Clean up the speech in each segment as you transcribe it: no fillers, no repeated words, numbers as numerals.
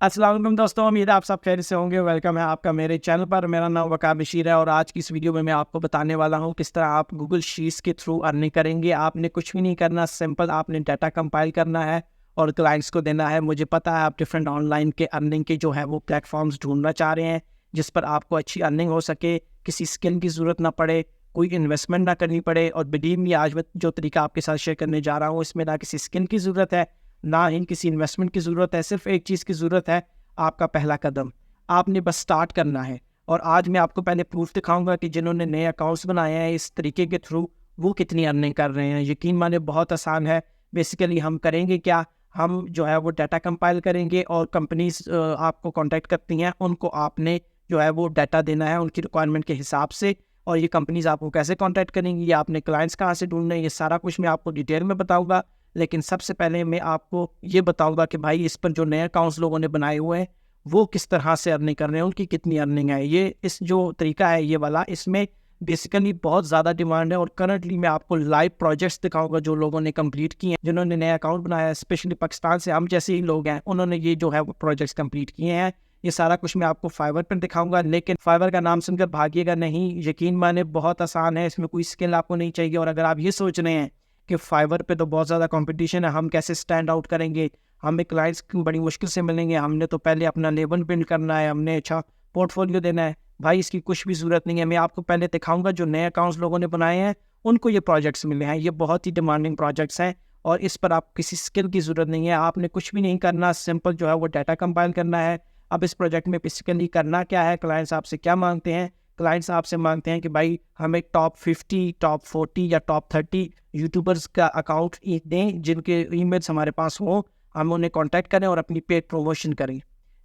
अस्सलाम वालेकुम दोस्तों, उम्मीद है आप सब खैरियत से होंगे। वेलकम है आपका मेरे चैनल पर। मेरा नाम वकार बशीर है और आज की इस वीडियो में मैं आपको बताने वाला हूं किस तरह आप गूगल शीट्स के थ्रू अर्निंग करेंगे। आपने कुछ भी नहीं करना, सिंपल आपने डाटा कंपाइल करना है और क्लाइंट्स को देना है। मुझे पता है आप डिफरेंट ऑनलाइन के अर्निंग के जो है वो प्लेटफॉर्म्स ढूंढना चाह रहे हैं जिस पर आपको अच्छी अर्निंग हो सके, किसी स्किल की ज़रूरत ना पड़े, कोई इन्वेस्टमेंट ना करनी पड़े। और बिलीव मी, आज मैं जो तरीका आपके साथ शेयर करने जा रहा हूँ इसमें ना किसी स्किल की ज़रूरत है, ना ही किसी इन्वेस्टमेंट की ज़रूरत है। सिर्फ एक चीज़ की ज़रूरत है, आपका पहला कदम। आपने बस स्टार्ट करना है। और आज मैं आपको पहले प्रूफ दिखाऊंगा कि जिन्होंने नए अकाउंट्स बनाए हैं इस तरीके के थ्रू वो कितनी अर्निंग कर रहे हैं। यकीन माने बहुत आसान है। बेसिकली हम करेंगे क्या, हम जो है वो डाटा कंपाइल करेंगे और कंपनीज आपको कांटेक्ट करती हैं, उनको आपने जो है वो डाटा देना है उनकी रिक्वायरमेंट के हिसाब से। और ये कंपनीज आपको कैसे कांटेक्ट करेंगी, ये आपने क्लाइंट्स कहाँ से ढूंढने हैं, ये सारा कुछ मैं आपको डिटेल में बताऊंगा। लेकिन सबसे पहले मैं आपको ये बताऊंगा कि भाई इस पर जो नए अकाउंट्स लोगों ने बनाए हुए हैं वो किस तरह से अर्निंग कर रहे हैं, उनकी कितनी अर्निंग है। ये इस जो तरीका है ये वाला, इसमें बेसिकली बहुत ज़्यादा डिमांड है। और करंटली मैं आपको लाइव प्रोजेक्ट्स दिखाऊंगा जो लोगों ने कंप्लीट किए हैं, जिन्होंने नया अकाउंट बनाया है, स्पेशली पाकिस्तान से हम जैसे ही लोग हैं, उन्होंने ये जो है वो प्रोजेक्ट्स कंप्लीट किए हैं। ये सारा कुछ मैं आपको फाइवर पर दिखाऊंगा। लेकिन फाइवर का नाम सुनकर भागिएगा नहीं, यकीन माने बहुत आसान है, इसमें कोई स्किल आपको नहीं चाहिए। और अगर आप ये सोच रहे हैं कि फाइवर पे तो बहुत ज़्यादा कंपटीशन है, हम कैसे स्टैंड आउट करेंगे, हमें क्लाइंट्स बड़ी मुश्किल से मिलेंगे, हमने तो पहले अपना लेवल बिल्ड करना है, हमने अच्छा पोर्टफोलियो देना है, भाई इसकी कुछ भी ज़रूरत नहीं है। मैं आपको पहले दिखाऊंगा जो नए अकाउंट्स लोगों ने बनाए हैं उनको ये प्रोजेक्ट्स मिले हैं। ये बहुत ही डिमांडिंग प्रोजेक्ट्स हैं और इस पर आप किसी स्किल की ज़रूरत नहीं है। आपने कुछ भी नहीं करना, सिंपल जो है वो डाटा कंपाइल करना है। अब इस प्रोजेक्ट में बेसिकली करना क्या है, क्लाइंट्स आपसे क्या मांगते हैं। क्लाइंट्स आपसे मांगते हैं कि भाई हमें टॉप 50, टॉप 40 या टॉप 30 यूट्यूबर्स का अकाउंट दें जिनके ईमेल्स हमारे पास हों, हम उन्हें कांटेक्ट करें और अपनी पेड प्रमोशन करें।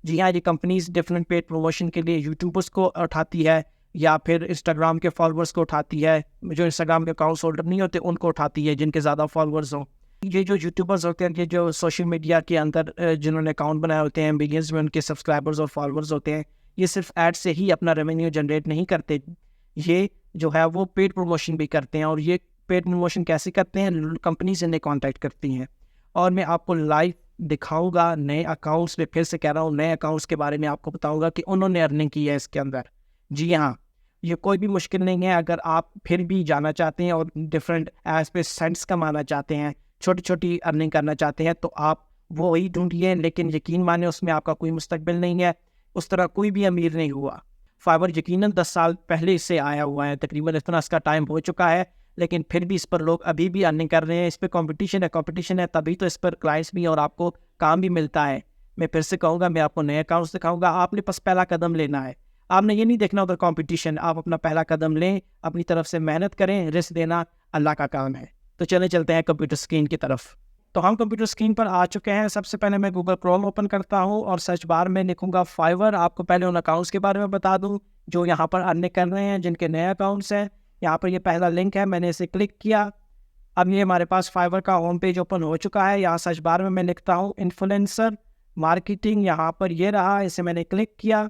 जी हाँ, ये कंपनीज डिफरेंट पेड प्रमोशन के लिए यूट्यूबर्स को उठाती है या फिर इंस्टाग्राम के फॉलोअर्स को उठाती है। जो इंस्टाग्राम के अकाउंट्स होल्डर नहीं होते उनको उठाती है जिनके ज़्यादा फॉलोअर्स हों। ये जो यूट्यूबर्स होते हैं, ये जो सोशल मीडिया के अंदर जिन्होंने अकाउंट बनाए होते हैं, बिलियंस में उनके सब्सक्राइबर्स और फॉलोअर्स होते हैं, ये सिर्फ ऐड से ही अपना रेवेन्यू जनरेट नहीं करते, ये जो है वो पेड प्रमोशन भी करते हैं। और ये पेड प्रमोशन कैसे करते हैं, कंपनीज इन्हें कांटेक्ट करती हैं। और मैं आपको लाइव दिखाऊंगा नए अकाउंट्स में, फिर से कह रहा हूँ नए अकाउंट्स के बारे में आपको बताऊंगा कि उन्होंने अर्निंग की है इसके अंदर। जी हाँ, ये कोई भी मुश्किल नहीं है। अगर आप फिर भी जाना चाहते हैं और डिफरेंट एज पे सेंट्स कमाना चाहते हैं, छोटी छोटी अर्निंग करना चाहते हैं, तो आप वो वही ढूंढिए। लेकिन यकीन माने उसमें आपका कोई मुस्तकबिल नहीं है, उस तरह कोई भी अमीर नहीं हुआ। फाइवर यकीनन 10 साल पहले इससे आया हुआ है, तकरीबन इतना इसका टाइम हो चुका है, लेकिन फिर भी इस पर लोग अभी भी अर्निंग कर रहे हैं। इस पर कंपटीशन है तभी तो इस पर क्लाइंट्स भी और आपको काम भी मिलता है। मैं फिर से कहूँगा, मैं आपको नए अकाउंट्स दिखाऊंगा। आपने बस पहला कदम लेना है, आपने ये नहीं देखना उधर कंपटीशन, आप अपना पहला कदम लें, अपनी तरफ से मेहनत करें। रिस्क देना अल्लाह का काम है। तो चलते हैं कंप्यूटर स्क्रीन की तरफ। तो हम कंप्यूटर स्क्रीन पर आ चुके हैं। सबसे पहले मैं गूगल क्रोम ओपन करता हूं और सर्च बार में लिखूंगा फाइवर। आपको पहले उन अकाउंट्स के बारे में बता दूं जो यहां पर अर्निंग कर रहे हैं, जिनके नए अकाउंट्स हैं। यहां पर ये पहला लिंक है, मैंने इसे क्लिक किया। अब ये हमारे पास फाइवर का होम पेज ओपन हो चुका है। यहाँ सर्च बार में मैं लिखता हूँ इन्फ्लुएंसर मार्केटिंग, यहाँ पर ये रहा, इसे मैंने क्लिक किया।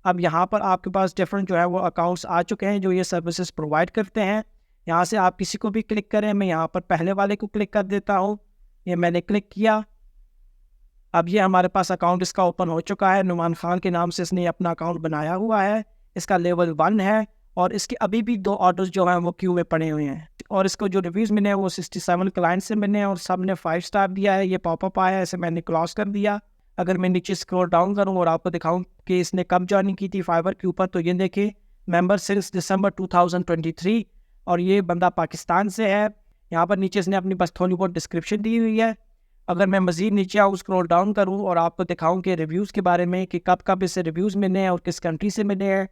अब यहाँ पर आपके पास डिफरेंट जो है वो अकाउंट्स आ चुके हैं जो ये सर्विसेज प्रोवाइड करते हैं। यहाँ से आप किसी को भी क्लिक करें, मैं यहाँ पर पहले वाले को क्लिक कर देता हूँ। ये मैंने क्लिक किया। अब ये हमारे पास अकाउंट इसका ओपन हो चुका है। नुमान खान के नाम से इसने अपना अकाउंट बनाया हुआ है। इसका लेवल 1 है और इसके अभी भी 2 ऑर्डर्स जो हैं वो क्यू में पड़े हुए हैं। और इसको जो रिव्यूज़ मिले हैं वो 67 क्लाइंट से मिले हैं और सब ने 5 स्टार दिया है। ये पॉपअप आया है, इसे मैंने क्लोज कर दिया। अगर मैं नीचे स्क्रॉल डाउन करूँ और आपको दिखाऊँ कि इसने कब ज्वाइनिंग की थी फाइवर के ऊपर, तो ये देखिए मेंबर सिंस दिसंबर 2023 और ये बंदा पाकिस्तान से है। यहाँ पर नीचे इसने अपनी बस थोड़ी बहुत डिस्क्रिप्शन दी हुई है। अगर मैं मज़ीद नीचे आऊँ, स्क्रॉल डाउन करूँ और आपको दिखाऊँ कि रिव्यूज़ के बारे में कि कब कब इसे रिव्यूज़ मिले हैं और किस कंट्री से मिले हैं।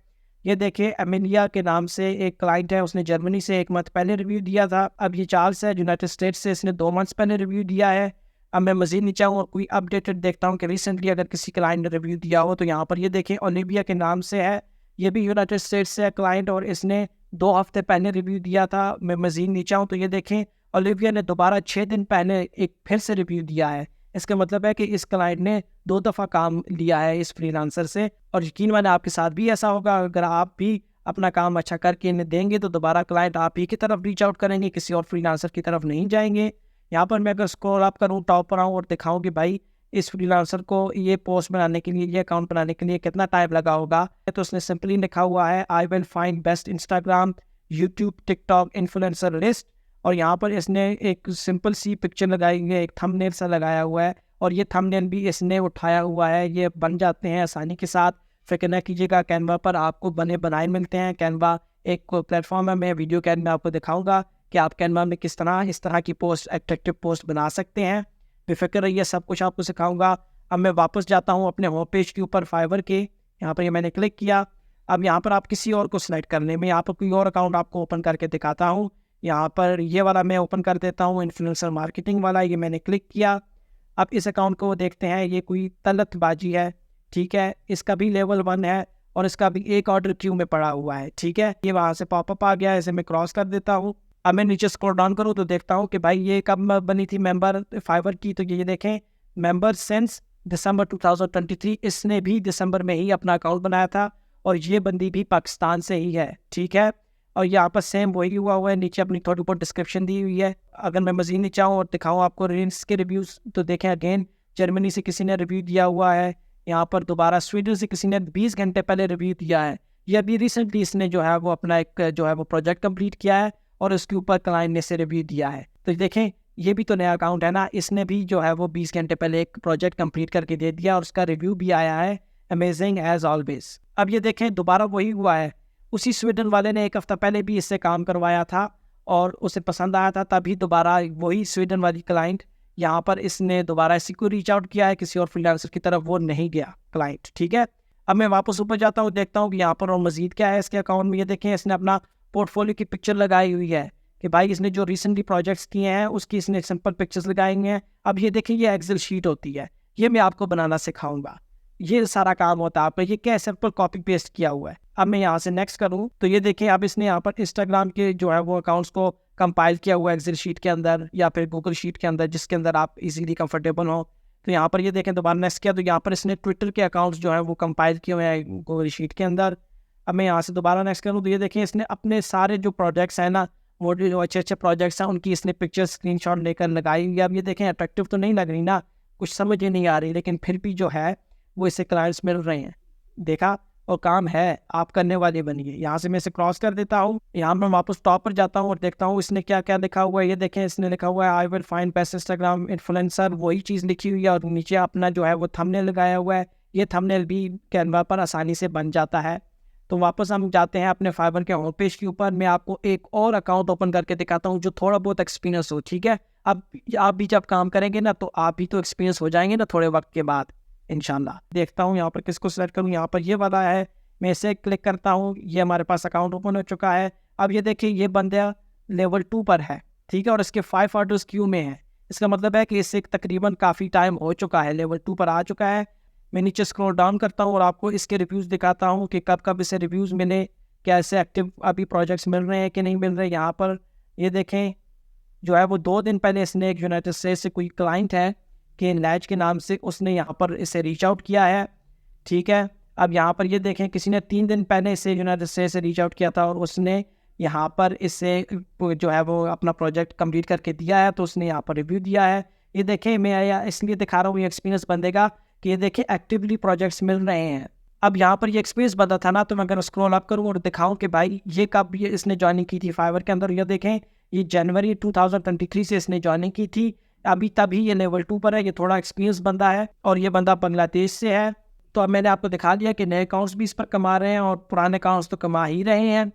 ये देखिए एमिलिया के नाम से एक क्लाइंट है, उसने जर्मनी से 1 मंथ पहले रिव्यू दिया था। अब ये चार्ल्स है यूनाइटेड स्टेट्स से, इसने 2 मंथ्स पहले रिव्यू दिया है। अब मैं मज़ीद नीचे आऊँ और कोई अपडेटेड देखता हूँ कि रिसेंटली अगर किसी क्लाइंट ने रिव्यू दिया हो, तो यहाँ पर ये देखें ओलिविया के नाम से है, ये भी यूनाइटेड स्टेट्स से है क्लाइंट और इसने 2 हफ्ते पहले रिव्यू दिया था। मैं मज़ीद नीचे आऊँ तो ये देखें ओलिविया ने दोबारा 6 दिन पहले एक फिर से रिव्यू दिया है। इसका मतलब है कि इस क्लाइंट ने 2 दफ़ा काम लिया है इस फ्रीलांसर से। और यकीन माने आपके साथ भी ऐसा होगा, अगर आप भी अपना काम अच्छा करके इन्हें देंगे तो दोबारा क्लाइंट आप ही की तरफ रीच आउट करेंगे, किसी और फ्रीलांसर की तरफ नहीं जाएंगे। यहाँ पर मैं अगर स्क्रॉल अप करूँ, टॉप पर आऊँ और दिखाऊँ कि भाई इस फ्रीलांसर को ये पोस्ट बनाने के लिए, ये अकाउंट बनाने के लिए कितना टाइम लगा होगा। तो उसने सिंपली लिखा हुआ है I will find best Instagram, YouTube, TikTok influencer list, और यहाँ पर इसने एक सिंपल सी पिक्चर लगाई है, एक थंबनेल सा लगाया हुआ है, और ये थंबनेल भी इसने उठाया हुआ है। ये बन जाते हैं आसानी के साथ, फिक्र न कीजिएगा। कैनवा पर आपको बनाए मिलते हैं। कैनवा एक प्लेटफॉर्म है, मैं वीडियो के में आपको दिखाऊंगा कि आप कैनवा में किस तरह इस तरह की पोस्ट, अट्रैक्टिव पोस्ट बना सकते हैं। बेफिक्र रहिए, सब कुछ आपको सिखाऊंगा। अब मैं वापस जाता हूँ अपने होम पेज के ऊपर फाइवर के, यहाँ पर ये मैंने क्लिक किया। अब यहाँ पर आप किसी और को सिलेक्ट करने में, यहाँ पर कोई और अकाउंट आपको ओपन करके दिखाता हूँ। यहाँ पर ये वाला मैं ओपन कर देता हूँ, इन्फ्लुएंसर मार्केटिंग वाला, ये मैंने क्लिक किया। अब इस अकाउंट को देखते हैं, ये कोई तलतबाजी है, ठीक है। इसका भी लेवल 1 है और इसका भी एक ऑर्डर क्यू में पड़ा हुआ है, ठीक है। ये वहाँ से पॉपअप आ गया है, इसे मैं क्रॉस कर देता हूँ। अब मैं नीचे स्क्रॉल डाउन करूँ तो देखता हूँ कि भाई ये कब बनी थी मेंबर फाइवर की। तो ये देखें, मेंबर सिंस दिसंबर 2023, इसने भी दिसंबर में ही अपना अकाउंट बनाया था, और ये बंदी भी पाकिस्तान से ही है, ठीक है। और यहाँ पर सेम वही हुआ है, नीचे अपनी थोड़ी बहुत डिस्क्रिप्शन दी हुई है। अगर मैं मज़ीद नीचे आऊँ और दिखाऊँ आपको रील्स के रिव्यूज़, तो देखें अगेन जर्मनी से किसी ने रिव्यू दिया हुआ है, यहाँ पर दोबारा स्वीडन से किसी ने 20 घंटे पहले रिव्यू दिया है। ये अभी रिसेंटली इसने जो है वो अपना एक जो है वो प्रोजेक्ट कंप्लीट किया है, और उसके ऊपर क्लाइंट ने से रिव्यू दिया है। तो देखें, ये भी तो नया अकाउंट है ना, इसने भी जो है वो 20 घंटे पहले एक प्रोजेक्ट कंप्लीट करके दे दिया, और उसका रिव्यू भी आया है अमेजिंग एज ऑलवेज। अब ये देखें, दोबारा वही हुआ है। उसी स्वीडन वाले ने 1 हफ्ता पहले भी इससे काम करवाया था और उसे पसंद आया था, तभी दोबारा वही स्वीडन वाली क्लाइंट, यहाँ पर इसने दोबारा इसी को रीच आउट किया है किसी और फ्रीलांसर की तरफ, वो नहीं गया क्लाइंट, ठीक है। अब मैं वापस ऊपर जाता हूँ, देखता हूँ कि यहाँ पर और मजीद क्या है इसके अकाउंट में। ये देखें, इसने अपना पोर्टफोलियो की पिक्चर लगाई हुई है कि भाई इसने जो रिसेंटली प्रोजेक्ट्स किए हैं उसकी इसने सिंपल पिक्चर्स लगाई हैं। अब ये देखें, ये एक्सेल शीट होती है, ये मैं आपको बनाना सिखाऊंगा। ये सारा काम होता है आपका, ये क्या सिंपल कॉपी पेस्ट किया हुआ है। अब मैं यहाँ से नेक्स्ट करूँ तो ये देखें, अब इसने यहाँ पर इंस्टाग्राम के जो है वो अकाउंट्स को कंपाइल किया हुआ है एक्सेल शीट के अंदर या फिर गूगल शीट के अंदर, जिसके अंदर आप इजीली कंफर्टेबल हो। तो यहाँ पर ये देखें, दोबारा नेक्स्ट किया तो यहाँ पर इसने ट्विटर के अकाउंट्स जो है वो कंपाइल किए हुए हैं गूगल शीट के अंदर। अब मैं यहाँ से दोबारा नेक्स्ट करूँ तो ये देखें, इसने अपने सारे जो प्रोजेक्ट्स हैं ना, वो जो अच्छे अच्छे प्रोजेक्ट्स हैं, उनकी इसने पिक्चर स्क्रीनशॉट लेकर लगाई हुई है। अब ये देखें, अट्रैक्टिव तो नहीं लग रही ना, कुछ समझ ही नहीं आ रही, लेकिन फिर भी जो है वो इससे क्लाइंट्स मिल रहे हैं। देखा, और काम है, आप करने वाले बनिए। यहाँ से मैं इसे क्रॉस कर देता हूँ, यहाँ पर वापस टॉप पर जाता हूँ और देखता हूँ इसने क्या क्या लिखा हुआ है। ये देखें, इसने लिखा हुआ है I will find best Instagram influencer, वही चीज़ लिखी हुई है, और नीचे अपना जो है वो थंबनेल लगाया हुआ है। ये थंबनेल भी कैनवा पर आसानी से बन जाता है। तो वापस हम जाते हैं अपने फाइवर के होम पेज के ऊपर। मैं आपको एक और अकाउंट ओपन करके दिखाता हूँ जो थोड़ा बहुत एक्सपीरियंस हो, ठीक है। अब आप भी जब काम करेंगे ना, तो आप भी तो एक्सपीरियंस हो जाएंगे ना थोड़े वक्त के बाद, इंशाल्लाह। देखता हूँ यहाँ पर किसको सेलेक्ट करूँ, यहाँ पर ये वाला है, मैं इसे क्लिक करता हूँ। ये हमारे पास अकाउंट ओपन हो चुका है। अब ये देखिए, ये बंदा लेवल 2 पर है, ठीक है, और इसके 5 ऑर्डर्स क्यू में है। इसका मतलब है कि इससे तकरीबन काफ़ी टाइम हो चुका है, लेवल 2 पर आ चुका है। मैं नीचे स्क्रॉल डाउन करता हूँ और आपको इसके रिव्यूज़ दिखाता हूँ कि कब कब इसे रिव्यूज़ मिले, क्या इससे एक्टिव अभी प्रोजेक्ट्स मिल रहे हैं कि नहीं मिल रहे। यहाँ पर ये देखें, जो है वो 2 दिन पहले इसने एक यूनाइटेड स्टेट्स से कोई क्लाइंट है कि लैज के नाम से, उसने यहाँ पर इसे रीच आउट किया है, ठीक है। अब यहाँ पर ये देखें, किसी ने 3 दिन पहले इसे यूनाइटेड स्टेट्स से रीच आउट किया था और उसने यहाँ पर इससे जो है वो अपना प्रोजेक्ट कंप्लीट करके दिया है, तो उसने यहाँ पर रिव्यू दिया है। ये देखें, मैं इसलिए दिखा रहा हूँ ये एक्सपीरियंस बंदेगा कि ये देखें एक्टिवली प्रोजेक्ट्स मिल रहे हैं। अब यहाँ पर ये एक्सपीरियंस बंदा था ना, तो मैं अगर स्क्रॉल अप करूँ और दिखाऊँ कि भाई ये कब ये इसने ज्वाइनिंग की थी फाइवर के अंदर, ये देखें, ये जनवरी 2023 से इसने ज्वाइनिंग की थी। अभी तभी ये लेवल 2 पर है, ये थोड़ा एक्सपीरियंस बंदा है और ये बंदा बांग्लादेश से है। तो अब मैंने आपको दिखा दिया कि नए अकाउंट्स भी इस पर कमा रहे हैं और पुराने अकाउंट्स तो कमा ही रहे हैं।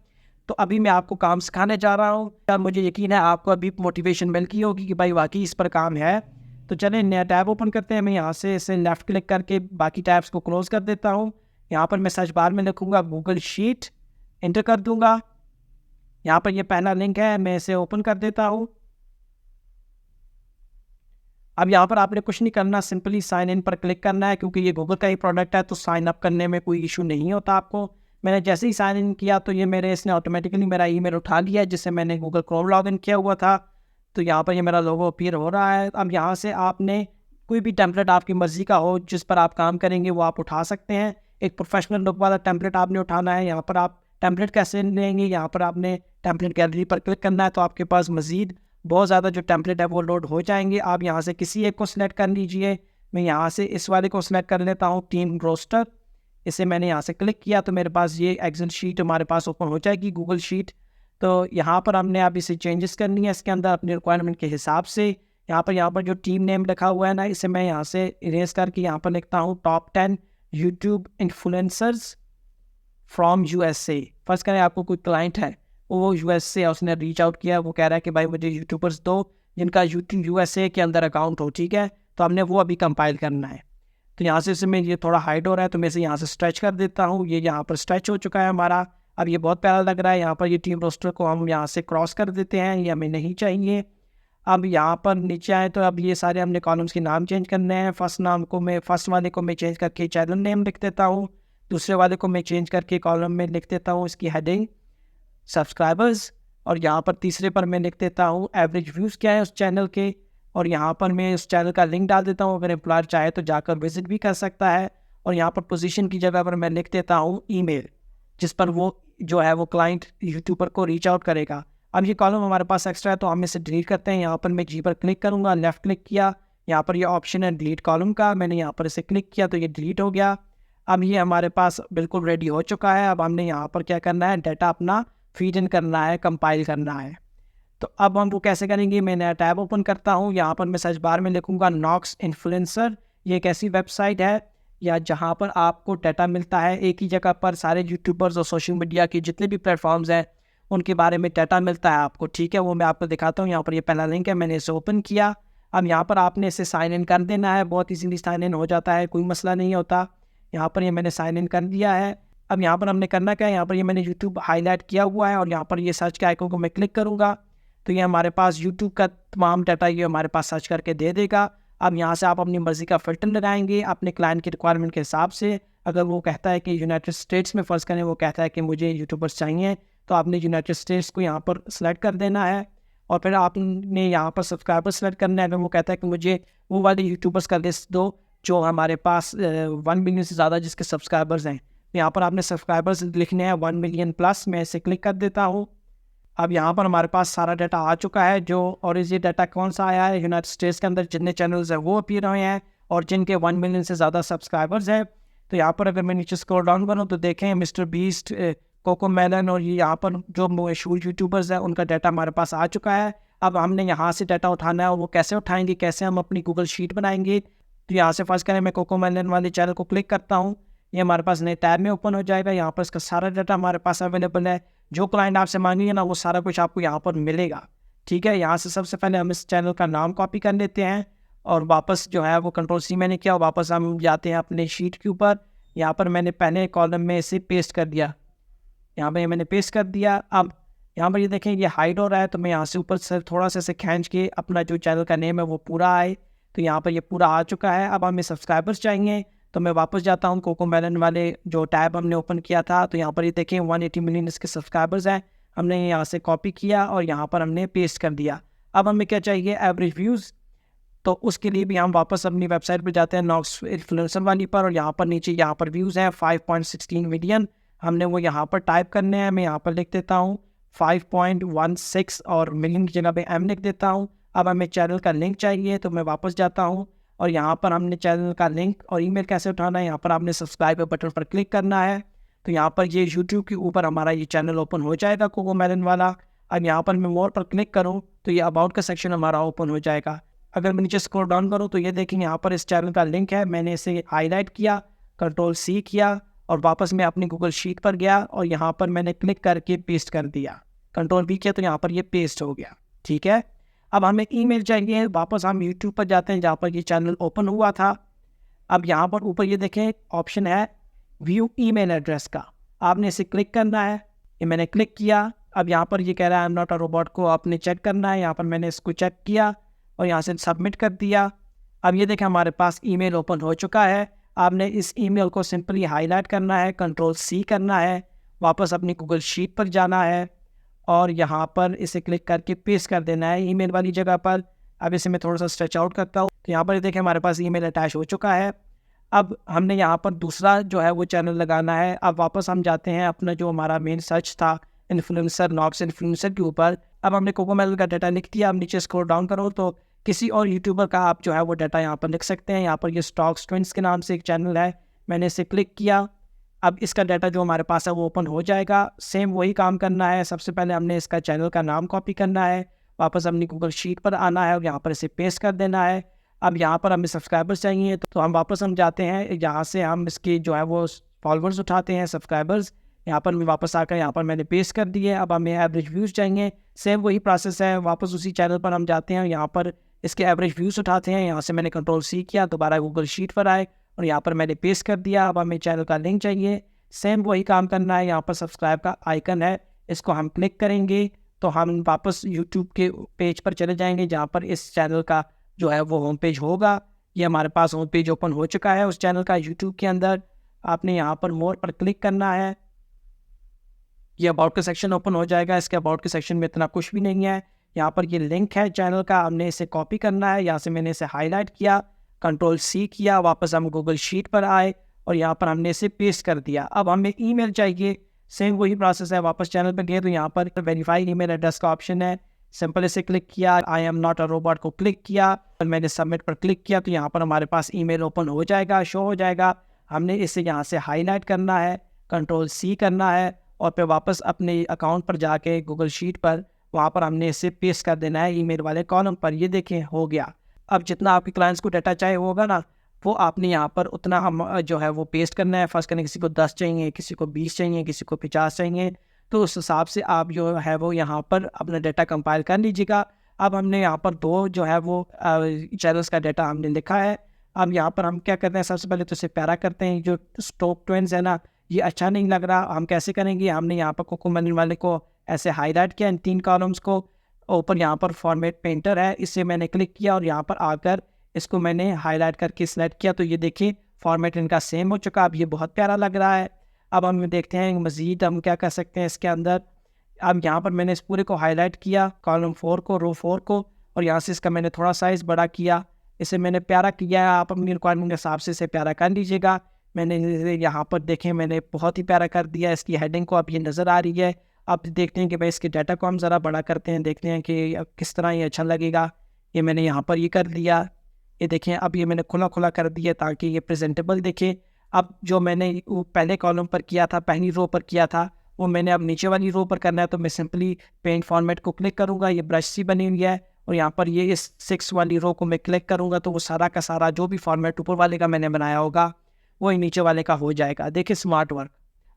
तो अभी मैं आपको काम सिखाने जा रहा हूँ, और मुझे यकीन है आपको अभी मोटिवेशन मिल गई होगी कि भाई वाकई इस पर काम है। तो चलें नया टैब ओपन करते हैं। मैं यहाँ से इसे लेफ़्ट क्लिक करके बाकी टैब्स को क्लोज कर देता हूँ। यहाँ पर मैं सर्च बार में लिखूँगा गूगल शीट, इंटर कर दूँगा। यहाँ पर ये पहला लिंक है, मैं इसे ओपन कर देता हूँ। अब यहाँ पर आपने कुछ नहीं करना, सिंपली साइन इन पर क्लिक करना है, क्योंकि ये गूगल का ही प्रोडक्ट है तो साइन अप करने में कोई इशू नहीं होता आपको। मैंने जैसे ही साइन इन किया तो ये इसने ऑटोमेटिकली मेरा ईमेल उठा लिया जिससे मैंने गूगल क्रोम लॉग इन किया हुआ था। तो यहाँ पर ये मेरा लोगो अपीयर हो रहा है। अब यहाँ से आपने कोई भी टेम्पलेट आपकी मर्ज़ी का हो जिस पर आप काम करेंगे वो आप उठा सकते हैं। एक प्रोफेशनल लुक वाला टेम्पलेट आपने उठाना है। यहाँ पर आप टेम्पलेट कैसे लेंगे, यहाँ पर आपने टेम्पलेट गैलरी पर क्लिक करना है, तो आपके पास मज़ीद बहुत ज़्यादा जो टेम्पलेट है वो लोड हो जाएंगे। आप यहाँ से किसी एक को सिलेक्ट कर लीजिए। मैं यहाँ से इस वाले को सिलेक्ट कर लेता हूँ, टीम रोस्टर। इसे मैंने यहाँ से क्लिक किया तो मेरे पास ये एक्सेल शीट हमारे पास ओपन हो जाएगी, गूगल शीट। तो यहाँ पर हमने अब इसे चेंजेस करनी है इसके अंदर अपनी रिक्वायरमेंट के हिसाब से। यहाँ पर जो टीम नेम लिखा हुआ है ना, इसे मैं यहाँ से इरेज करके यहाँ पर लिखता हूँ top 10 YouTube influencers from USA। First करें आपको कोई क्लाइंट है, वो US से उसने रीच आउट किया, वो कह रहा है कि भाई मुझे यूट्यूबर्स दो जिनका यूट्यूब USA के अंदर अकाउंट हो, ठीक है। तो हमने वो अभी कंपाइल करना है। तो यहाँ से इसमें ये थोड़ा हाइड हो रहा है, तो मैं इसे यहाँ से स्ट्रेच कर देता हूँ। ये यहाँ पर स्ट्रेच हो चुका है हमारा। अब ये बहुत प्यारा लग रहा है। यहाँ पर ये टीम रोस्टर को हम यहाँ से क्रॉस कर देते हैं, ये हमें नहीं चाहिए। अब यहाँ पर नीचे आए तो अब ये सारे हमने कॉलम्स के नाम चेंज करने हैं। फर्स्ट वाले को मैं चेंज करके चैनल नेम लिख देता हूँ। दूसरे वाले को मैं चेंज करके कॉलम में लिख देता हूँ इसकी हेडिंग सब्सक्राइबर्स। और यहाँ पर तीसरे पर मैं लिख देता हूँ एवरेज व्यूज़ क्या है उस चैनल के। और यहाँ पर मैं उस चैनल का लिंक डाल देता हूँ, अगर एम्प्लॉयर चाहे तो जाकर विजिट भी कर सकता है। और यहाँ पर पोजीशन की जगह पर मैं लिख देता हूँ ईमेल, जिस पर वो जो है वो क्लाइंट यूट्यूबर को रीच आउट करेगा। अब ये कॉलम हमारे पास एक्स्ट्रा है तो हम इसे डिलीट करते हैं। यहाँ पर मैं जी पर क्लिक करूँगा, लेफ्ट क्लिक किया, यहाँ पर ये ऑप्शन है डिलीट कॉलम का, मैंने यहाँ पर इसे क्लिक किया तो ये डिलीट हो गया। अब ये हमारे पास बिल्कुल रेडी हो चुका है। अब हमने यहाँ पर क्या करना है, डाटा अपना फीड इन करना है, कंपाइल करना है। तो अब हम वो कैसे करेंगे, मैं नया टैब ओपन करता हूँ। यहाँ पर मैं सर्च बार में लिखूँगा नॉक्स इन्फ्लुएंसर। ये एक ऐसी वेबसाइट है या जहाँ पर आपको डाटा मिलता है एक ही जगह पर, सारे यूट्यूबर्स और सोशल मीडिया के जितने भी प्लेटफॉर्म्स हैं उनके बारे में डाटा मिलता है आपको, ठीक है। वो मैं आपको दिखाता हूँ। यहाँ पर ये पहला लिंक है, मैंने इसे ओपन किया। अब यहाँ पर आपने इसे साइन इन कर देना है, बहुत ईजीली साइन इन हो जाता है, कोई मसला नहीं होता। यहाँ पर ये मैंने साइन इन कर दिया है। अब यहाँ पर हमने करना क्या है, यहाँ पर ये मैंने यूट्यूब हाईलाइट किया हुआ है और यहाँ पर ये सर्च के आइकन को मैं क्लिक करूँगा तो ये हमारे पास यूट्यूब का तमाम डाटा ये हमारे पास सर्च करके दे देगा। अब यहाँ से आप अपनी मर्ज़ी का फ़िल्टर लगाएंगे अपने क्लाइंट की रिक्वायरमेंट के हिसाब से। अगर वो कहता है कि यूनाइटेड स्टेट्स में फ़र्ज़ करें, वो कहता है कि मुझे यूट्यूबर्स चाहिए, तो आपने यूनाइटेड स्टेट्स को यहाँ पर सेलेक्ट कर देना है। और फिर आपने यहाँ पर सब्सक्राइबर सेलेक्ट करना है। अगर वो कहता है कि मुझे वो वाले यूट्यूबर्स का लिस्ट दो जो हमारे पास 1 मिलियन से ज़्यादा जिसके सब्सक्राइबर्स हैं, तो यहाँ पर आपने सब्सक्राइबर्स लिखने हैं 1 मिलियन प्लस। मैं इसे क्लिक कर देता हूँ। अब यहाँ पर हमारे पास सारा डाटा आ चुका है जो, और ये डाटा कौन सा आया है, यूनाइटेड स्टेट्स के अंदर जितने चैनल्स हैं वो अपीयर हुए हैं और जिनके 1 मिलियन से ज़्यादा सब्सक्राइबर्स हैं। तो यहाँ पर अगर मैं नीचे स्क्रॉल डाउन करूँ तो देखें मिस्टर बीस्ट, कोकोमेलन और ये यहाँ पर जो मशहूर यूट्यूबर्स हैं उनका डाटा हमारे पास आ चुका है। अब हमने यहाँ से डाटा उठाना है और वो कैसे उठाएंगे, कैसे हम अपनी गूगल शीट बनाएंगे। तो यहाँ से फर्स्ट करें, मैं कोकोमेलन वाले चैनल को क्लिक करता हूँ, ये हमारे पास नए टैब में ओपन हो जाएगा। यहाँ पर इसका सारा डाटा हमारे पास अवेलेबल है, जो क्लाइंट आपसे मांगेंगे ना वो सारा कुछ आपको यहाँ पर मिलेगा, ठीक है। यहाँ से सबसे पहले हम इस चैनल का नाम कॉपी कर लेते हैं और वापस जो है वो कंट्रोल-C मैंने किया और वापस हम जाते हैं अपने शीट के ऊपर। यहाँ पर मैंने पहले कॉलम में इसे पेस्ट कर दिया, यहाँ पर मैंने पेस्ट कर दिया। अब यहाँ पर ये देखें ये हाइड हो रहा है, तो मैं यहाँ से ऊपर से थोड़ा सा इसे खींच के अपना जो चैनल का नेम है वो पूरा आए, तो यहाँ पर ये पूरा आ चुका है। अब हमें सब्सक्राइबर्स चाहिए तो मैं वापस जाता हूँ कोकोमेलन वाले जो टैब हमने ओपन किया था। तो यहाँ पर ये देखें 180 मिलियन इसके सब्सक्राइबर्स हैं, हमने यहाँ से कॉपी किया और यहाँ पर हमने पेस्ट कर दिया। अब हमें क्या चाहिए, एवरेज व्यूज़। तो उसके लिए भी हम वापस अपनी वेबसाइट पर जाते हैं नॉक्स इन्फ्लुएंसर वाली पर, और यहाँ पर नीचे यहाँ पर व्यूज़ हैं 5.16 मिलियन, हमने वो यहाँ पर टाइप करने हैं। मैं यहाँ पर लिख देता हूँ 5.16 और मिलियन की जगह पे M लिख देता हूँ। अब हमें चैनल का लिंक चाहिए तो मैं वापस जाता हूँ और यहाँ पर हमने चैनल का लिंक और ईमेल कैसे उठाना है, यहाँ पर आपने सब्सक्राइब बटन पर क्लिक करना है। तो यहाँ पर ये यूट्यूब के ऊपर हमारा ये चैनल ओपन हो जाएगा कोकोमेलन वाला। अब यहाँ पर मैं मोर पर क्लिक करूँ तो ये अबाउट का सेक्शन हमारा ओपन हो जाएगा। अगर मैं नीचे स्क्रॉल डाउन करूँ तो ये देखेंगे यहाँ पर इस चैनल का लिंक है, मैंने इसे हाईलाइट किया, कंट्रोल-C किया और वापस मैं अपनी गूगल शीट पर गया और यहाँ पर मैंने क्लिक करके पेस्ट कर दिया, कंट्रोल-V किया तो यहाँ पर ये पेस्ट हो गया, ठीक है। अब हमें ईमेल चाहिए, वापस हम यूट्यूब पर जाते हैं जहाँ पर ये चैनल ओपन हुआ था। अब यहाँ पर ऊपर ये देखें ऑप्शन है व्यू ईमेल एड्रेस का, आपने इसे क्लिक करना है। ये मैंने क्लिक किया। अब यहाँ पर ये कह रहा है I am not a robot को आपने चेक करना है, यहाँ पर मैंने इसको चेक किया और यहाँ से सबमिट कर दिया। अब ये देखें हमारे पास ईमेल ओपन हो चुका है। आपने इस ईमेल को सिंपली हाईलाइट करना है, कंट्रोल-C करना है, वापस अपनी गूगल शीट पर जाना है और यहाँ पर इसे क्लिक करके पेस्ट कर देना है ईमेल वाली जगह पर। अब इसे मैं थोड़ा सा स्ट्रेच आउट करता हूँ तो यहाँ पर देखें हमारे पास ईमेल अटैच हो चुका है। अब हमने यहाँ पर दूसरा जो है वो चैनल लगाना है। अब वापस हम जाते हैं अपना जो हमारा मेन सर्च था इन्फ्लुएंसर, नॉक्स इन्फ्लुएंसर के ऊपर। अब हमने कोकोमेलन का डाटा लिख दिया। अब नीचे स्क्रॉल डाउन करो तो किसी और यूट्यूबर का आप जो है वो डाटा यहाँ पर लिख सकते हैं। यहाँ पर ये स्टॉक्स ट्विंस के नाम से एक चैनल है, मैंने इसे क्लिक किया। अब इसका डाटा जो हमारे पास है वो ओपन हो जाएगा। सेम वही काम करना है, सबसे पहले हमने इसका चैनल का नाम कॉपी करना है, वापस अपनी गूगल शीट पर आना है और यहाँ पर इसे पेस्ट कर देना है। अब यहाँ पर हमें सब्सक्राइबर्स चाहिए, तो हम वापस जाते हैं, यहाँ से हम इसकी जो है वो फॉलोअर्स उठाते हैं, सब्सक्राइबर्स। यहाँ पर मैं वापस आकर यहाँ पर मैंने पेस्ट कर दिए। अब हमें एवरेज व्यूज़ चाहिए, सेम वही प्रोसेस है, वापस उसी चैनल पर हम जाते हैं, यहाँ पर इसके एवरेज व्यूज़ उठाते हैं। यहाँ से मैंने Ctrl+C किया, दोबारा गूगल शीट पर आए और यहाँ पर मैंने पेस्ट कर दिया। अब हमें चैनल का लिंक चाहिए, सेम वही काम करना है। यहाँ पर सब्सक्राइब का आइकन है, इसको हम क्लिक करेंगे तो हम वापस यूट्यूब के पेज पर चले जाएंगे, जहाँ पर इस चैनल का जो है वो होम पेज होगा। ये हमारे पास होम पेज ओपन हो चुका है उस चैनल का यूट्यूब के अंदर। आपने यहाँ पर मोर पर क्लिक करना है, ये अबाउट का सेक्शन ओपन हो जाएगा। इसके अबाउट के सेक्शन में इतना कुछ भी नहीं है। यहाँ पर ये लिंक है चैनल का, हमने इसे कॉपी करना है। यहाँ से मैंने इसे हाईलाइट किया, Ctrl+C किया, वापस हम गूगल शीट पर आए और यहाँ पर हमने इसे पेस्ट कर दिया। अब हमें ईमेल चाहिए, सेम वही प्रोसेस है। वापस चैनल पर गए तो यहाँ पर वेरीफाई ईमेल एड्रेस का ऑप्शन है, सिंपल इसे क्लिक किया, I am not a robot को क्लिक किया और मैंने सबमिट पर क्लिक किया तो यहाँ पर हमारे पास ईमेल ओपन हो जाएगा, शो हो जाएगा। हमने इसे यहाँ से हाईलाइट करना है, Ctrl+C करना है और फिर वापस अपने अकाउंट पर जाके गूगल शीट पर वहाँ पर हमने इसे पेस्ट कर देना है ईमेल वाले कॉलम पर। ये देखें हो गया। अब जितना आपके क्लाइंट्स को डाटा चाहिए होगा ना, वो आपने यहाँ पर उतना हम जो है वो पेस्ट करना है। फर्स्ट करने, किसी को 10 चाहिए, किसी को 20 चाहिए, किसी को 50 चाहिए, तो उस हिसाब से आप जो है वो यहाँ पर अपना डाटा कंपाइल कर लीजिएगा। अब हमने यहाँ पर 2 जो है वो चैनल्स का डाटा हमने लिखा है। अब यहाँ पर हम क्या करते हैं, सबसे पहले तो इसे प्यारा करते हैं। जो स्टॉक ट्विंस है ना, ये अच्छा नहीं लग रहा, हम कैसे करेंगे। हमने यहाँ पर कोकोमैलन वाले को ऐसे हाईलाइट किया, इन 3 कॉलम्स को। ऊपर यहाँ पर फॉर्मेट पेंटर है, इसे मैंने क्लिक किया और यहाँ पर आकर इसको मैंने हाईलाइट करके सिलेक्ट किया तो ये देखिए फॉर्मेट इनका सेम हो चुका। अब ये बहुत प्यारा लग रहा है। अब हम देखते हैं मज़ीद हम क्या कर सकते हैं इसके अंदर। अब यहाँ पर मैंने इस पूरे को हाईलाइट किया, कॉलम 4 को, रो 4 को, और यहाँ से इसका मैंने थोड़ा साइज़ बड़ा किया, इसे मैंने प्यारा किया है। आप अपनी रिक्वायरमेंट के हिसाब से इसे प्यारा कर लीजिएगा। मैंने यहाँ पर देखें मैंने बहुत ही प्यारा कर दिया इसकी हेडिंग को, अब ये नज़र आ रही है। अब देखते हैं कि भाई इसके डाटा को हम ज़रा बड़ा करते हैं, देखते हैं कि अब किस तरह ये अच्छा लगेगा। ये मैंने यहाँ पर ये कर दिया, ये देखें अब ये मैंने खुला खुला कर दिया ताकि ये प्रेजेंटेबल दिखे। अब जो मैंने वो पहले कॉलम पर किया था, पहली रो पर किया था, वो मैंने अब नीचे वाली रो पर करना है। तो मैं सिंपली पेंट फॉर्मेट को क्लिक करूँगा, ये ब्रश सी बनी हुई है, और यहाँ पर ये इस 6 वाली रो को मैं क्लिक करूँगा तो वो सारा का सारा जो भी फॉर्मेट ऊपर वाले का मैंने बनाया होगा वही नीचे वाले का हो जाएगा। देखिए स्मार्ट वर्क।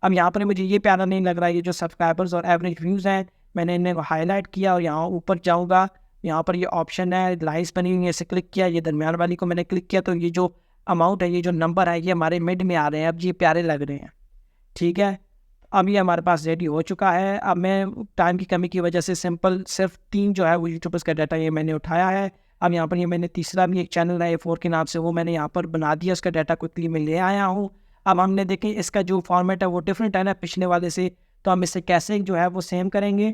अब यहाँ पर मुझे ये प्यारा नहीं लग रहा है, ये जो सब्सक्राइबर्स और एवरेज व्यूज़ हैं, मैंने इन्हें हाईलाइट किया और यहाँ ऊपर जाऊँगा, यहाँ पर ये ऑप्शन है लाइन्स बनी हुई है, इसे क्लिक किया, ये दरमियान वाली को मैंने क्लिक किया तो ये जो अमाउंट है, ये जो नंबर है, ये हमारे मिड में आ रहे हैं। अब ये प्यारे लग रहे हैं, ठीक है। अब ये हमारे पास रेडी हो चुका है। अब मैं टाइम की कमी की वजह से सिंपल सिर्फ 3 जो है वो यूट्यूबर्स का डाटा ये मैंने उठाया है। अब यहाँ पर ये मैंने तीसरा भी एक चैनल है A4 के नाम से, वो मैंने यहाँ पर बना दिया, उसका डाटा क्विकली मैं ले आया हूँ। अब हमने देखें इसका जो फॉर्मेट है वो डिफरेंट है ना पिछले वाले से, तो हम इसे कैसे जो है वो सेम करेंगे।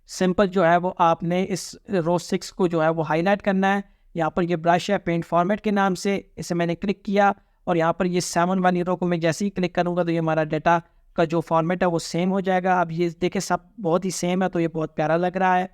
सिंपल जो है वो आपने इस रो 6 को जो है वो हाईलाइट करना है। यहाँ पर ये ब्रश है पेंट फॉर्मेट के नाम से, इसे मैंने क्लिक किया और यहाँ पर ये 7 वाली रो को मैं जैसे ही क्लिक करूँगा तो ये हमारा डाटा का जो फॉर्मेट है वो सेम हो जाएगा। अब ये देखें सब बहुत ही सेम है, तो ये बहुत प्यारा लग रहा है।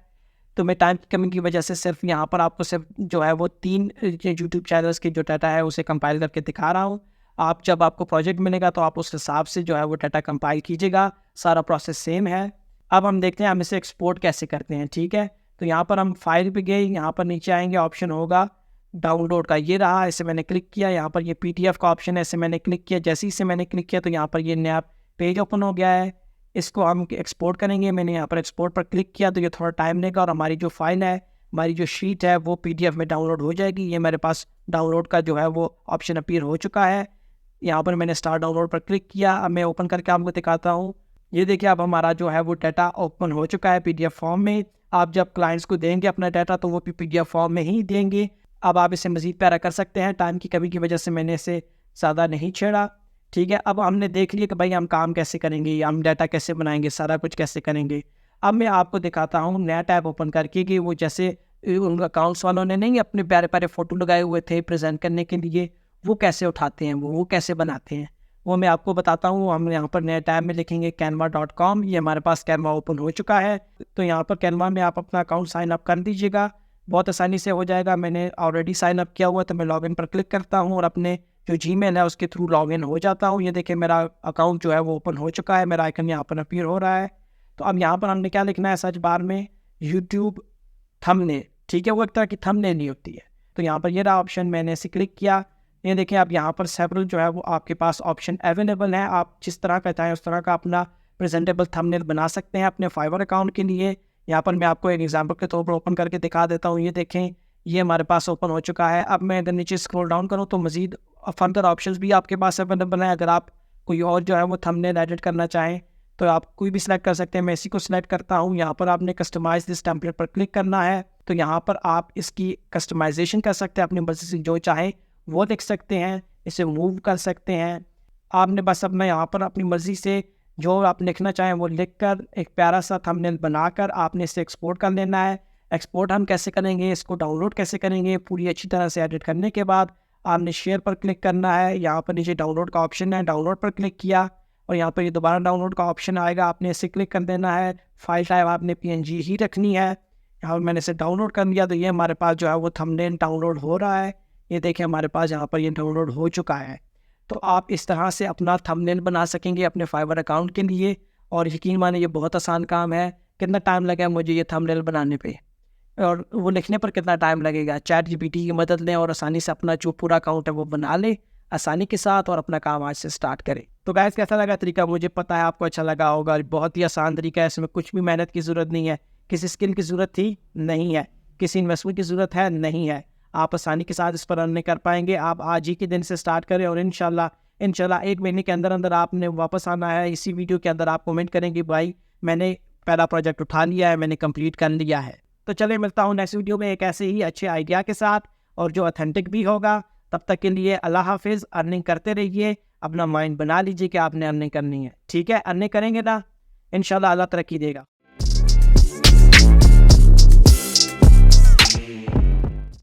तो मैं टाइम की कमी की वजह से सिर्फ यहाँ पर आपको सिर्फ जो है वो 3 यूट्यूब चैनल्स की जो डाटा है उसे कंपाइल करके दिखा रहा हूँ। आप जब आपको प्रोजेक्ट मिलेगा तो आप उस हिसाब से जो है वो डाटा कंपाइल कीजिएगा, सारा प्रोसेस सेम है। अब हम देखते हैं हम इसे एक्सपोर्ट कैसे करते हैं, ठीक है। तो यहाँ पर हम फाइल पे गए, यहाँ पर नीचे आएंगे, ऑप्शन होगा डाउनलोड का, ये रहा, इसे मैंने क्लिक किया। यहाँ पर ये PDF का ऑप्शन है, इसे मैंने क्लिक किया। जैसे ही इसे मैंने क्लिक किया तो यहाँ पर ये नया पेज ओपन हो गया है, इसको हम एक्सपोर्ट करेंगे। मैंने यहाँ पर एक्सपोर्ट पर क्लिक किया तो ये थोड़ा टाइम लेगा और हमारी जो फाइल है, हमारी जो शीट है वो PDF में डाउनलोड हो जाएगी। ये मेरे पास डाउनलोड का जो है वो ऑप्शन अपीयर हो चुका है। यहाँ पर मैंने स्टार्ट डाउनलोड पर क्लिक किया। अब मैं ओपन करके आपको दिखाता हूँ। ये देखिए अब हमारा जो है वो डाटा ओपन हो चुका है PDF फॉर्म में। आप जब क्लाइंट्स को देंगे अपना डाटा तो वो भी PDF फॉर्म में ही देंगे। अब आप इसे मज़ीद प्यारा कर सकते हैं, टाइम की कमी की वजह से मैंने इसे ज़्यादा नहीं छेड़ा, ठीक है। अब हमने देख लिया कि भाई हम काम कैसे करेंगे, हम डाटा कैसे बनाएंगे, सारा कुछ कैसे करेंगे। अब मैं आपको दिखाता हूँ नया टैब ओपन करके कि वो जैसे उन अकाउंट्स वालों ने नहीं अपने प्यारे प्यारे फ़ोटो लगाए हुए थे प्रेजेंट करने के लिए, वो कैसे उठाते हैं, वो कैसे बनाते हैं, वो मैं आपको बताता हूँ। हम यहाँ पर नए टैब में लिखेंगे canva.com। ये हमारे पास कैनवा ओपन हो चुका है। तो यहाँ पर कैनवा में आप अपना अकाउंट साइन अप कर दीजिएगा। बहुत आसानी से हो जाएगा। मैंने ऑलरेडी साइन अप किया हुआ, तो मैं लॉगिन पर क्लिक करता हूँ और अपने जो जीमेल है उसके थ्रू लॉगिन हो जाता हूँ। ये देखिए मेरा अकाउंट जो है वो ओपन हो चुका है, मेरा आइकन यहाँ पर अपीयर हो रहा है। तो अब यहाँ पर हमने क्या लिखना है सर्च बार में, यूट्यूब थंबनेल, ठीक है, वो एक तरह की थंबनेल नहीं होती है। तो यहाँ पर ये रहा ऑप्शन, मैंने इसे क्लिक किया। ये देखिए आप यहाँ पर सेवरल जो है वो आपके पास ऑप्शन अवेलेबल है, आप जिस तरह का चाहें उस तरह का अपना प्रेजेंटेबल थंबनेल बना सकते हैं अपने फाइवर अकाउंट के लिए। यहाँ पर मैं आपको एक एग्जांपल के तौर पर ओपन करके दिखा देता हूँ। ये देखें ये हमारे पास ओपन हो चुका है। अब मैं अगर नीचे स्क्रॉल डाउन करूँ तो मजीद फर्दर ऑप्शंस भी आपके पास अवेलेबल है। अगर आप कोई और जो है वो थंबनेल एडिट करना चाहें तो आप कोई भी सिलेक्ट कर सकते हैं। मैं इसी को सिलेक्ट करता हूँ। यहाँ पर आपने कस्टमाइज दिस टेम्पलेट पर क्लिक करना है। तो यहाँ पर आप इसकी कस्टमाइजेशन कर सकते हैं, अपनी मर्जी से जो चाहें वो लिख सकते हैं, इसे मूव कर सकते हैं। आपने बस अपना यहाँ पर अपनी मर्जी से जो आप लिखना चाहें वो लिखकर एक प्यारा सा थंबनेल बनाकर आपने इसे एक्सपोर्ट कर लेना है। एक्सपोर्ट हम कैसे करेंगे, इसको डाउनलोड कैसे करेंगे, पूरी अच्छी तरह से एडिट करने के बाद आपने शेयर पर क्लिक करना है। यहाँ पर नीचे डाउनलोड का ऑप्शन है, डाउनलोड पर क्लिक किया और यहाँ पर ये दोबारा डाउनलोड का ऑप्शन आएगा, आपने इसे क्लिक कर देना है। फाइल टाइप आपने PNG ही रखनी है। यहाँ पर मैंने इसे डाउनलोड कर लिया, तो ये हमारे पास जो है वो थंबनेल डाउनलोड हो रहा है। ये देखिए हमारे पास यहाँ पर ये डाउनलोड हो चुका है। तो आप इस तरह से अपना थंबनेल बना सकेंगे अपने फाइवर अकाउंट के लिए। और यकीन माने ये बहुत आसान काम है। कितना टाइम लगा मुझे ये थंबनेल बनाने पे और वो लिखने पर कितना टाइम लगेगा। ChatGPT की मदद लें और आसानी से अपना जो पूरा अकाउंट है वो बना लें आसानी के साथ और अपना काम आज से स्टार्ट करें। तो गाइस कैसा लगा तरीका, मुझे पता है आपको अच्छा लगा होगा। बहुत ही आसान तरीका है, इसमें कुछ भी मेहनत की ज़रूरत नहीं है, किसी स्किल की ज़रूरत थी नहीं है, किसी इन्वेस्टमेंट की ज़रूरत है नहीं है। आप आसानी के साथ इस पर अर्निंग कर पाएंगे। आप आज ही के दिन से स्टार्ट करें और इंशाल्लाह 1 महीने के अंदर अंदर आपने वापस आना है। इसी वीडियो के अंदर आप कमेंट करेंगे भाई मैंने पहला प्रोजेक्ट उठा लिया है, मैंने कंप्लीट कर लिया है। तो चलिए मिलता हूँ नेक्स्ट वीडियो में एक ऐसे ही अच्छे आइडिया के साथ और जो ऑथेंटिक भी होगा। तब तक के लिए अल्लाह हाफिज़। अर्निंग करते रहिए, अपना माइंड बना लीजिए कि आपने अर्निंग करनी है, ठीक है। अर्निंग करेंगे ना इंशाल्लाह अल्लाह तरक्की देगा।